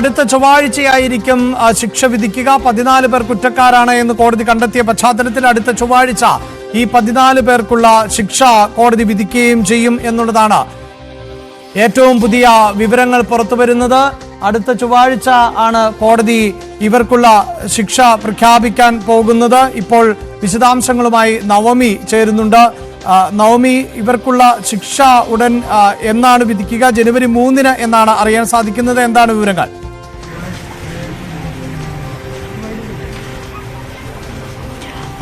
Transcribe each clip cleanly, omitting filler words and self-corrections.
അടുത്ത ചൊവ്വാഴ്ചയായിരിക്കും ശിക്ഷ വിധിക്കുക. 14 പേർ കുറ്റക്കാരാണ് എന്ന് കോടതി കണ്ടെത്തിയ പശ്ചാത്തലത്തിൽ അടുത്ത ചൊവ്വാഴ്ച ഈ 14 പേർക്കുള്ള ശിക്ഷ കോടതി വിധിക്കുകയും ചെയ്യും എന്നുള്ളതാണ് ഏറ്റവും പുതിയ വിവരങ്ങൾ പുറത്തുവരുന്നത്. അടുത്ത ചൊവ്വാഴ്ച ആണ് കോടതി ഇവർക്കുള്ള ശിക്ഷ പ്രഖ്യാപിക്കാൻ പോകുന്നത്. ഇപ്പോൾ വിശദാംശങ്ങളുമായി നവമി ചേരുന്നുണ്ട്. നവമി, ഇവർക്കുള്ള ശിക്ഷ ഉടൻ എന്നാണ് വിധിക്കുക? ജനുവരി 3 എന്നാണ് അറിയാൻ സാധിക്കുന്നത്. എന്താണ് വിവരങ്ങൾ?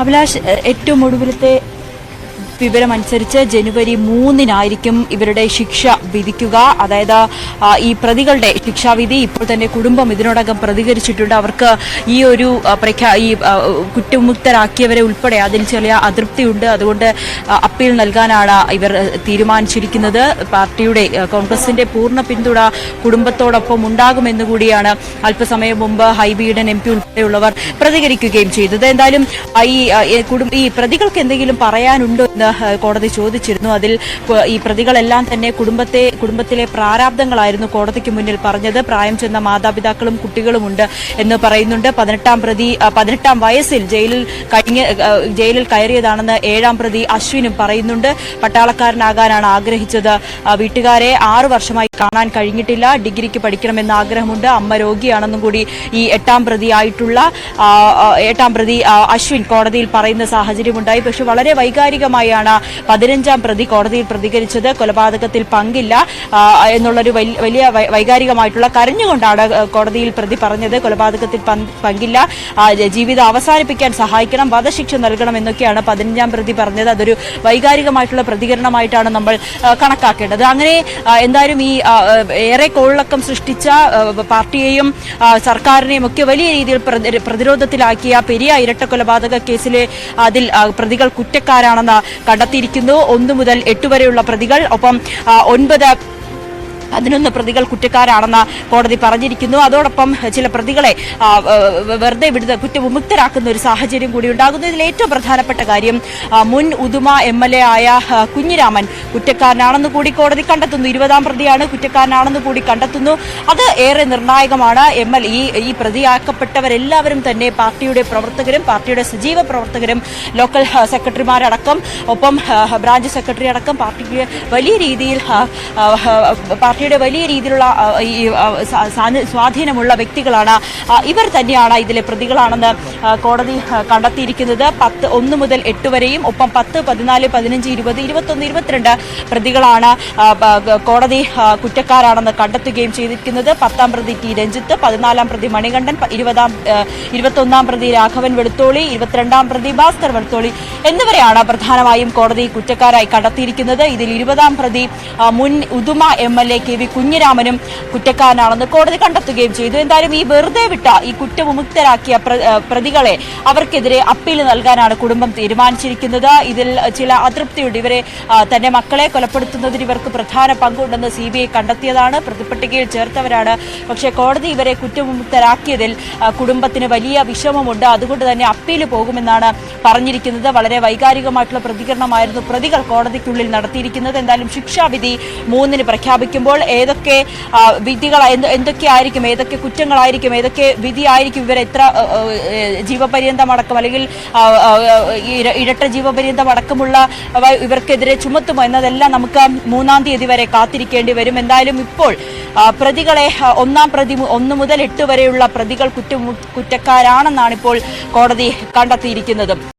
അഭിലാഷ്, ഏറ്റവും ഒടുവിലത്തെ വിവരമനുസരിച്ച് ജനുവരി 3 ഇവരുടെ ശിക്ഷ വിധിക്കുക. അതായത് ഈ പ്രതികളുടെ ശിക്ഷാവിധി ഇപ്പോൾ തന്നെ കുടുംബം ഇതിനോടകം പ്രതികരിച്ചിട്ടുണ്ട്. അവർക്ക് ഈ ഒരു കുറ്റമുക്തരാക്കിയവരെ ഉൾപ്പെടെ അതിൽ ചെറിയ അതൃപ്തിയുണ്ട്. അതുകൊണ്ട് അപ്പീൽ നൽകാനാണ് ഇവർ തീരുമാനിച്ചിരിക്കുന്നത്. പാർട്ടിയുടെ കോൺഗ്രസിന്റെ പൂർണ്ണ പിന്തുണ കുടുംബത്തോടൊപ്പം ഉണ്ടാകുമെന്ന് കൂടിയാണ് അല്പസമയം മുമ്പ് ഹൈബി ഈഡൻ MP ഉൾപ്പെടെയുള്ളവർ പ്രതികരിക്കുകയും ചെയ്തത്. എന്തായാലും ഈ പ്രതികൾക്ക് എന്തെങ്കിലും പറയാനുണ്ടോ എന്ന് കോടതി ചോദിച്ചിരുന്നു. അതിൽ ഈ പ്രതികളെല്ലാം തന്നെ കുടുംബത്തിലെ പ്രാരാബ്ദങ്ങളായിരുന്നു കോടതിക്ക് മുന്നിൽ പറഞ്ഞത്. പ്രായം ചെന്ന മാതാപിതാക്കളും കുട്ടികളുമുണ്ട് എന്ന് പറയുന്നുണ്ട്. 18 വയസ്സിൽ ജയിലിൽ കയറിയതാണെന്ന് 7ാം പ്രതി അശ്വിനും പറയുന്നുണ്ട്. പട്ടാളക്കാരനാകാനാണ് ആഗ്രഹിച്ചത്. വീട്ടുകാരെ 6 വർഷമായി കാണാൻ കഴിഞ്ഞിട്ടില്ല. ഡിഗ്രിക്ക് പഠിക്കണമെന്ന ആഗ്രഹമുണ്ട്. അമ്മ രോഗിയാണെന്നും കൂടി ഈ 8ാം പ്രതി അശ്വിൻ കോടതിയിൽ പറയുന്ന സാഹചര്യമുണ്ടായി. പക്ഷെ വളരെ വൈകാരികമായാണ് 15ാം പ്രതി കോടതിയിൽ പ്രതികരിച്ചത്. കൊലപാതകത്തിൽ പങ്കില്ല എന്നുള്ളൊരു വലിയ വൈകാരികമായിട്ടുള്ള കരഞ്ഞുകൊണ്ടാണ് കോടതിയിൽ പ്രതി പറഞ്ഞത്. കൊലപാതകത്തിൽ പങ്കില്ല, ജീവിതം അവസാനിപ്പിക്കാൻ സഹായിക്കണം, വധശിക്ഷ നൽകണം എന്നൊക്കെയാണ് 15ാം പ്രതി പറഞ്ഞത്. അതൊരു വൈകാരികമായിട്ടുള്ള പ്രതികരണമായിട്ടാണ് നമ്മൾ കണക്കാക്കേണ്ടത്. അങ്ങനെ എന്തായാലും ഈ ഏറെ കോളിളക്കം സൃഷ്ടിച്ച പാർട്ടിയെയും സർക്കാരിനെയും ഒക്കെ വലിയ രീതിയിൽ പ്രതിരോധത്തിലാക്കിയ പെരിയ ഇരട്ടക്കൊലപാതക കേസിലെ അതിൽ പ്രതികൾ കുറ്റക്കാരാണെന്ന് കണ്ടെത്തിയിരിക്കുന്നു. 1 മുതൽ 8 വരെയുള്ള പ്രതികൾ, ഒപ്പം 11 പ്രതികൾ കുറ്റക്കാരാണെന്ന് കോടതി പറഞ്ഞിരിക്കുന്നു. അതോടൊപ്പം ചില പ്രതികളെ വെറുതെ കുറ്റവിമുക്തരാക്കുന്ന ഒരു സാഹചര്യം കൂടി ഉണ്ടാകുന്നു. ഇതിൽ ഏറ്റവും പ്രധാനപ്പെട്ട കാര്യം മുൻ ഉദുമ MLA ആയ കുഞ്ഞിരാമൻ കുറ്റക്കാരനാണെന്ന് കൂടി കോടതി കണ്ടെത്തുന്നു. 20ാം പ്രതിയാണ്, കുറ്റക്കാരനാണെന്ന് കൂടി കണ്ടെത്തുന്നു. അത് ഏറെ നിർണായകമാണ്. ഈ പ്രതിയാക്കപ്പെട്ടവരെല്ലാവരും തന്നെ പാർട്ടിയുടെ പ്രവർത്തകരും, പാർട്ടിയുടെ സജീവ പ്രവർത്തകരും, ലോക്കൽ സെക്രട്ടറിമാരടക്കം, ഒപ്പം ബ്രാഞ്ച് സെക്രട്ടറി അടക്കം പാർട്ടിയുടെ വലിയ രീതിയിലുള്ള സ്വാധീനമുള്ള വ്യക്തികളാണ്. ഇവർ തന്നെയാണ് ഇതിലെ പ്രതികളാണെന്ന് കോടതി കണ്ടെത്തിയിരിക്കുന്നത്. 1 മുതൽ 8 വരെയും, ഒപ്പം 10, 14, 15, 20, 21, 22 പ്രതികളാണ് കോടതി കുറ്റക്കാരാണെന്ന് കണ്ടെത്തുകയും ചെയ്തിരിക്കുന്നത്. 10ാം പ്രതി T. രഞ്ജിത്ത്, 14ാം പ്രതി മണികണ്ഠൻ, 21ാം പ്രതി രാഘവൻ വെളുത്തോളി, 22ാം പ്രതി ഭാസ്കർ വെളുത്തോളി എന്നിവരെയാണ് പ്രധാനമായും കോടതി കുറ്റക്കാരായി കണ്ടെത്തിയിരിക്കുന്നത്. ഇതിൽ 20ാം പ്രതി മുൻ ഉദുമ MLA KV കുഞ്ഞിരാമനും കുറ്റക്കാരനാണെന്ന് കോടതി കണ്ടെത്തുകയും ചെയ്തു. എന്തായാലും ഈ വെറുതെ വിട്ട ഈ കുറ്റവിമുക്തരാക്കിയ പ്രതികളെ അവർക്കെതിരെ അപ്പീൽ നൽകാനാണ് കുടുംബം തീരുമാനിച്ചിരിക്കുന്നത്. ഇതിൽ ചില അതൃപ്തിയുണ്ട്. ഇവരെ തന്റെ മക്കളെ കൊലപ്പെടുത്തുന്നതിന് ഇവർക്ക് പ്രധാന പങ്കുണ്ടെന്ന് CBI കണ്ടെത്തിയതാണ്. പ്രതിപട്ടികയിൽ ചേർത്തവരാണ്. പക്ഷേ കോടതി ഇവരെ കുറ്റവിമുക്തരാക്കിയതിൽ കുടുംബത്തിന് വലിയ വിഷമമുണ്ട്. അതുകൊണ്ട് തന്നെ അപ്പീൽ പോകുമെന്നാണ് പറഞ്ഞിരിക്കുന്നത്. വളരെ വൈകാരികമായിട്ടുള്ള പ്രതികരണമായിരുന്നു പ്രതികൾ കോടതിക്കുള്ളിൽ നടത്തിയിരിക്കുന്നത്. എന്തായാലും ശിക്ഷാവിധി 3 പ്രഖ്യാപിക്കുമ്പോൾ ഏതൊക്കെ വിധികൾ എന്തൊക്കെയായിരിക്കും, ഏതൊക്കെ കുറ്റങ്ങളായിരിക്കും, ഏതൊക്കെ വിധിയായിരിക്കും, ഇവർ എത്ര ജീവപര്യന്തമടക്കം അല്ലെങ്കിൽ ഇരട്ട ജീവപര്യന്തമടക്കമുള്ള ഇവർക്കെതിരെ ചുമത്തുമോ എന്നതെല്ലാം നമുക്ക് 3ാം തീയതി വരെ കാത്തിരിക്കേണ്ടി വരും. എന്തായാലും ഇപ്പോൾ പ്രതികളെ 1 മുതൽ 8 വരെയുള്ള പ്രതികൾ കുറ്റക്കാരാണെന്നാണ് ഇപ്പോൾ കോടതി കണ്ടെത്തിയിരിക്കുന്നത്.